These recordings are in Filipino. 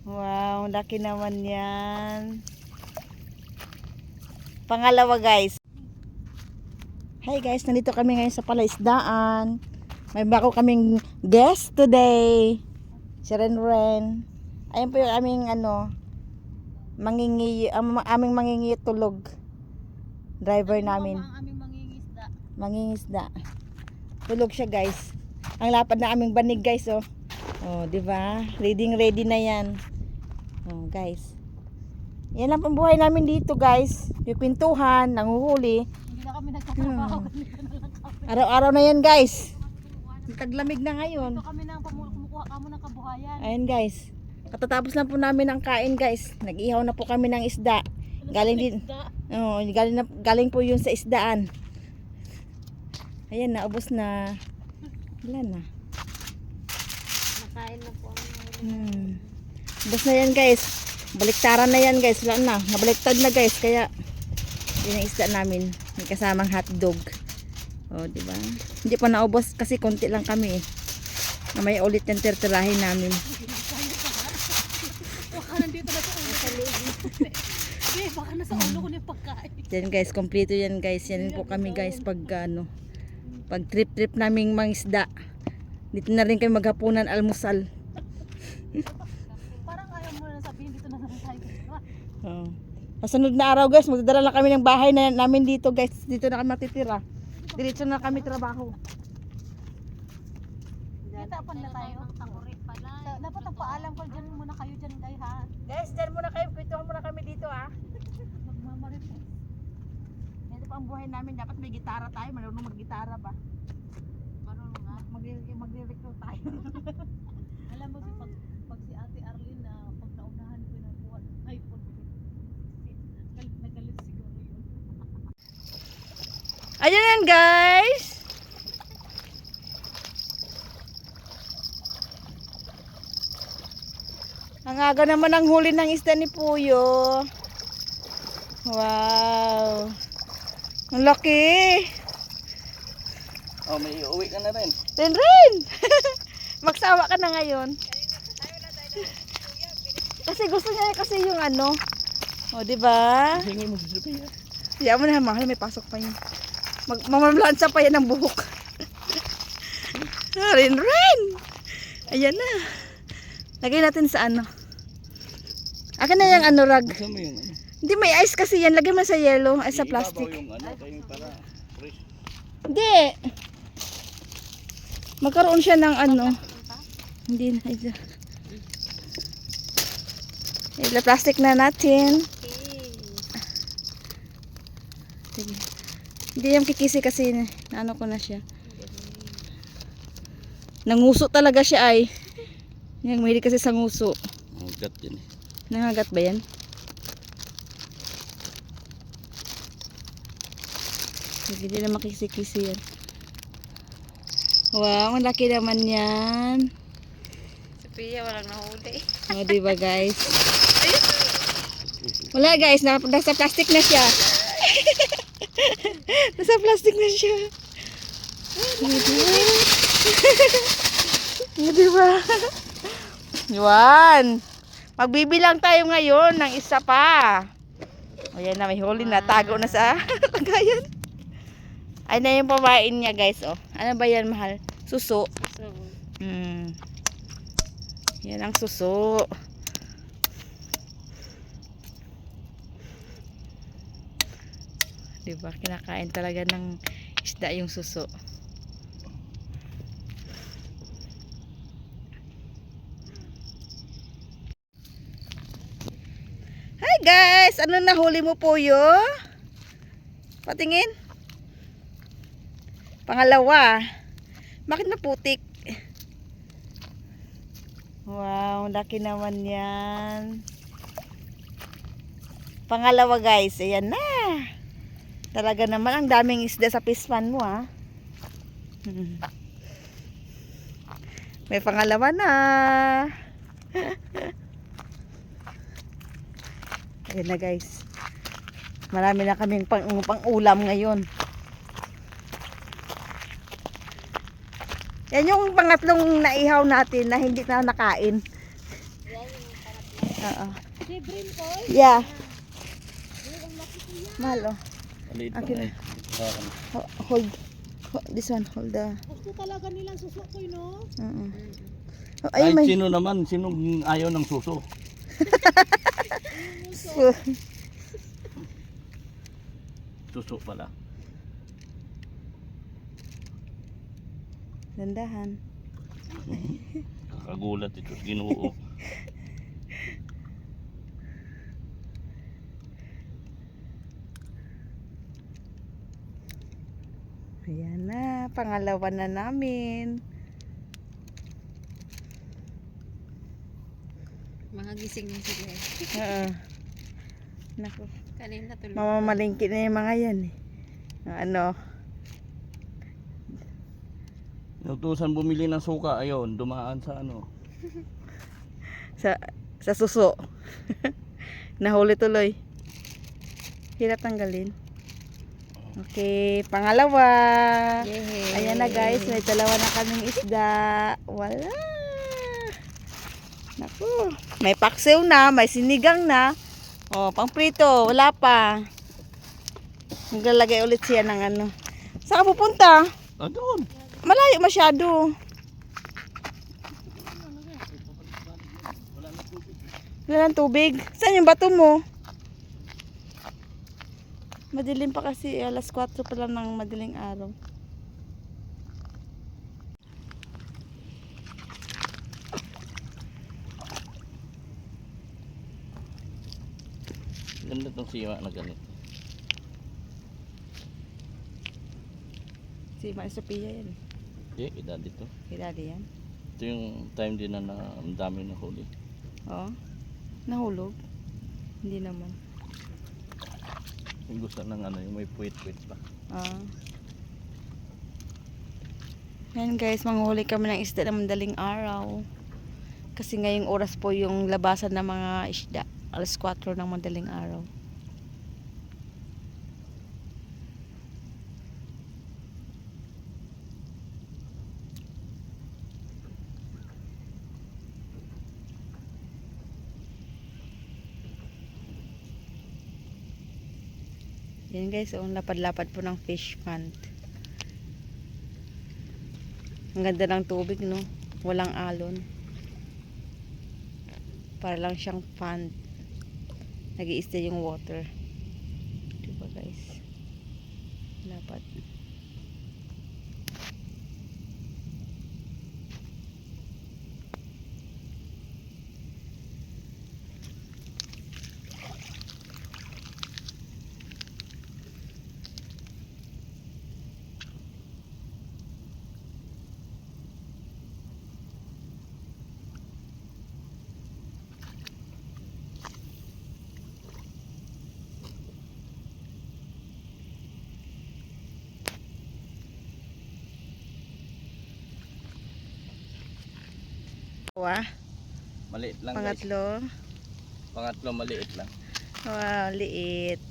Wow, laki naman yan. Pangalawa guys. Hi guys, nandito kami ngayon sa palaisdaan. May bago kaming guest today. Si Renren. Ayun po yung aming aming mangingi tulog. Driver namin. Ang aming mangingisda. Mangingisda. Tulog siya guys. Ang lapad na aming banig guys oh. Oh, di ba? Ready na 'yan. Oh, guys. Yan lang pambuhay namin dito, guys. Yung pintuhan, nanguhuli. Hindi na kami nagtatrabaho. Ganito na lang kami. Araw-araw na 'yan, guys. Taglamig na ngayon. Ito kami nang kumukuha kamo ng kabuhayan. Ayun, guys. Katatapos lang po namin ang kain, guys. Nag-ihaw na po kami ng isda. Galing din. Oh, galing po 'yun sa isdaan. Ayan, naubos na. Wala na. Nakain na po ang Ubos na yan guys. Baliktaran na yan guys. Wala na. Nabaliktad na guys. Kaya yun ang isda namin. May kasamang hotdog. O diba? Hindi pa naubos kasi konti lang kami eh. Mamaya ulit yung tirtirahin namin. baka nandito na sa ulo. Baka nasa ulo ko na yung pagkain. Yan guys. Kompleto yan guys. Yan po kami guys pag pag trip naming mangisda. Dito na rin kayo maghapunan almusal. Parang ayaw mo na sabihin dito na naman tayo. Oh. Kasunod na araw guys, magdadala lang kami ng bahay namin dito guys. Dito na kami matitira. Diretso na kami trabaho. Kita pa na tayo. Dapat ang paalam ko dyan muna kayo dyan guys ha. Guys, dyan muna kayo. Kwituhan muna kami dito ah. Magmamarit po. Ito pa ang buhay namin. Dapat may gitara tayo. Marunong mag-gitara ba? Marunong nga. Magre-recruit tayo. Alam mo pag si Ate Arlene na pag naunahan ko ng buwan iPhone. Nagalit siguro yun. Ayan yan guys. Ang aga naman ang huli ng isda ni Puyo. Wow. Ang laki. Oh, may uwi ka na rin. Rin! Magsawa ka na ngayon. Kasi gusto niya kasi yung O, di ba? Hingi mo si Sophia. Diyan mo na mahal, may pasok pa yun. Mamamlansa pa yan ng buhok. Rin! Ayan na. Lagay natin sa Akin na yung rag. Gusto mo yung Hindi, may ice kasi yan. Lagay mo sa yellow, ay sa ibabaw plastic. yung kayong para fresh. Hindi. Magkaroon siya ng Hindi na. Plastic na natin. Sige. Hindi yung kikisi kasi ko na siya. Nanguso talaga siya ay. Yan, mahilig kasi sa nguso. Ang gat yan eh. Nangagat ba yan? Hindi na makikisi-kisi yan. Wow, ang laki naman yan. Sophia walang nahuli. O, diba guys? Wala guys, nasa plastic na siya. Nasa plastic na siya. Diba? Yuan. Magbibilang tayo ngayon ng isa pa. O yan na, may huli na. Tago na sa lagayan. Ay na yung pamain niya guys. Oh. Ano ba yan mahal? Suso. Yan ang suso. Diba? Kinakain talaga ng isda yung suso. Hi guys! Ano nahuli mo po yun? Patingin. Pangalawa. Bakit maputik? Wow, laki naman yan. Pangalawa guys, ayan na. Talaga naman ang daming isda sa pispan mo ah. May pangalawa na. Ayan na guys. Marami na kaming pang-ulam ngayon. Yan yung pangatlong naihaw natin na hindi na nakain. Oo. Libre ko. Yeah. Mahal oh. Maliit Okay lang na. eh. Hawakan. Hold. This one, hold the... Gusto talaga nilang susukoy, no? Oo. Oh, Ay, ayun may... sino naman? Sinong ayaw ng suso? Suso pala. Dandahan. Kakagulat ito. Ginoo. Ayan na, pangalawa na namin. Mga gising na sila eh. Oo. Naku, Kanina tulog. mamamalingki na yung mga yan eh. Ano, Inutusan bumili ng suka. Ayun, dumaan sa ano. sa suso. Nahuli tuloy. Hirap tanggalin. Okay, pangalawa. Yay! Ayan na guys, may dalawa na kaming isda. Wala. Naku, may paksiw na, may sinigang na. Oh, pang prito, wala pa. Maglalagay ulit siya ng ano. Saan ka pupunta? Ah, doon. Malayo masyado. Wala ng tubig. Saan yung bato mo? Madilim pa kasi, alas 4 pa lang ng madaling araw. Ganda tong siwa na ganito. Si Maria Sophia yan. Okay, edad dito. Kilala yan. Ito yung time din na ang dami na huli. Oo. Nahulog. Hindi naman. Yung gusto ng ano, yung may puwit-puwit pa. Ah. Yan guys, manghuli kami ng isda na madaling araw. Kasi ngayong oras po yung labasan ng mga isda. Alas 4 ng madaling araw. Yan guys, ang lapad-lapad po ng fish pond. Ang ganda ng tubig, no? Walang alon. Para lang siyang pond. Nag-i-stay yung water. Diba guys? Lapad. Wow, Maliit lang guys. pangatlo. Pangatlo maliit lang. Wow, liit.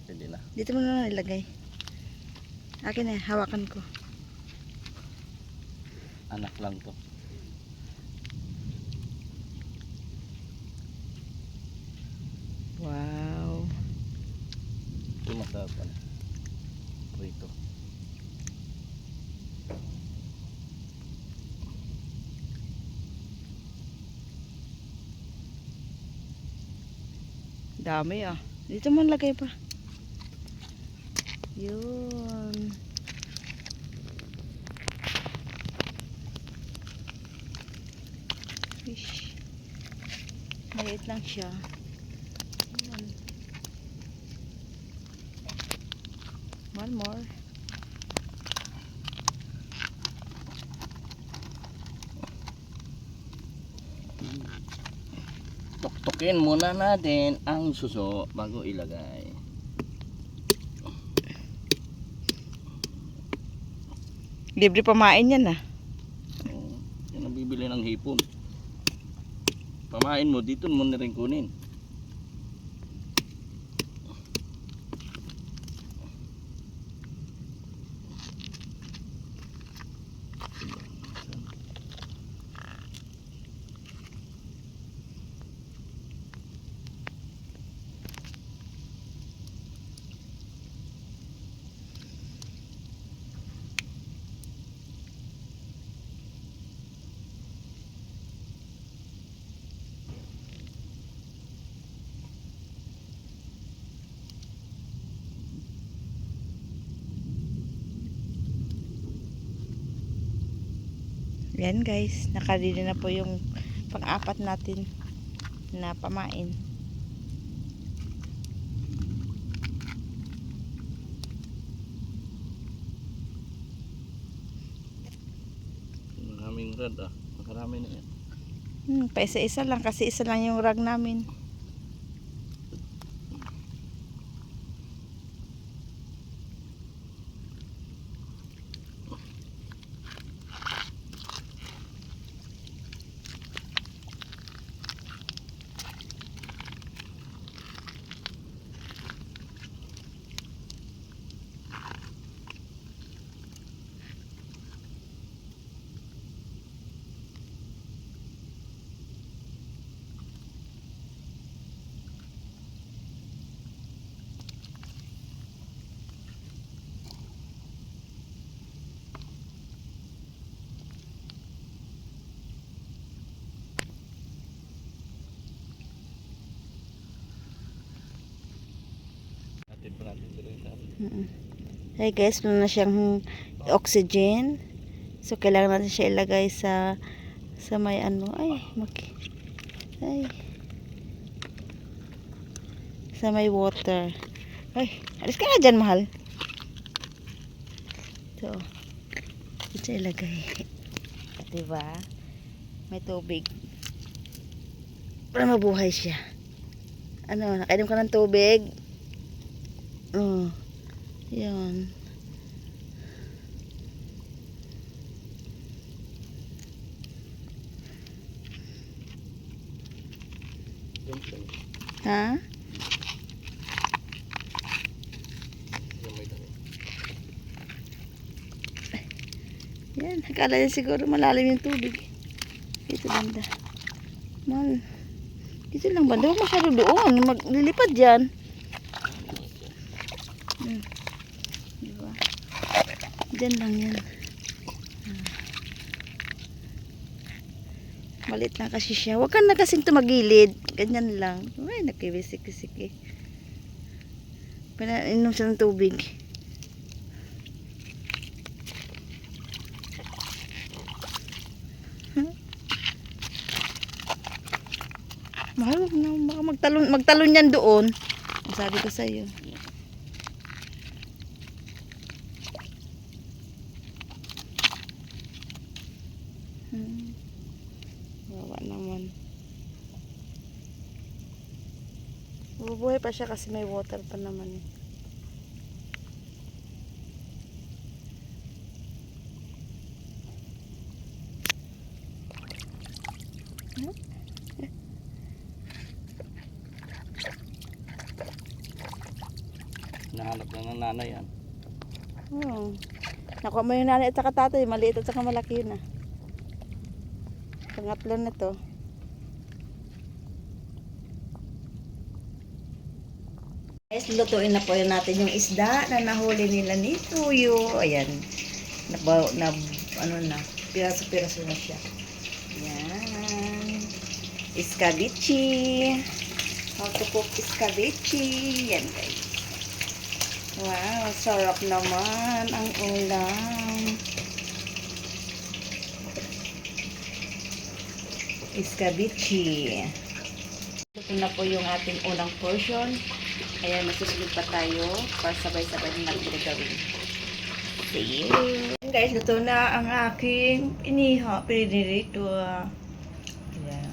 Pwede na. Dito mo na ilagay. Akin na, hawakan ko. Anak lang to. Wow. Ito masarap ano. Prito. Dami ah. Dito mo lagay pa. Yun. Fish. Maliit lang siya. Yun. One more. Tuktukin muna natin ang suso bago ilagay. Libre pamain yan ah. Yan ang bibili ng hipon. Pamain mo, dito mo na rin kunin. Yan guys, nakarili na po yung pang-apat natin na pamain. Maraming rad Makarami na yan. Pa isa-isa lang kasi isa lang yung rag namin. Natin pa natin sila yung sabi. Hey guys, meron na siyang oxygen. So kailangan natin siya ilagay sa may ano, sa may water. Ay, alis ka na dyan, mahal. So, ito ilagay. Diba? May tubig. Para mabuhay siya. Ano, nakainom ka ng tubig? Oh, yan. Ha? Yan, akala niya siguro malalim yung tubig. Dito banda. Mal. Dito lang banda. Huwag masyado doon. Maglilipad dyan. Diba? Dyan lang yan. Malit lang kasi siya. Huwag ka na kasing tumagilid. Ganyan lang. Ay, nakiwisik-wisik eh. Pinainom siya ng tubig. Mahal, huwag na. Baka magtalon yan doon. Ang sabi ko sa'yo. Bawa naman. Bubuhay pa siya kasi may water pa naman eh. Nahanap lang ng nanay yan. Oo. Nakuha mo yung nanay at saka tatay. Maliit at saka malaki yun ah. Pangatlo na to. Guys, lutuin na po yun natin yung isda na nahuli nila ni Tuyo. Ayan. Piraso-piraso na siya. Ayan. Escabeche. How to cook escabeche. Yan guys. Wow, sarap naman ang ulam. Escabeche. Ito na po yung ating unang portion. Ayan, masusunod pa tayo para sabay-sabay na natin gagawin. See you! Guys, ito na ang aking iniha. Pinirito. Ayan.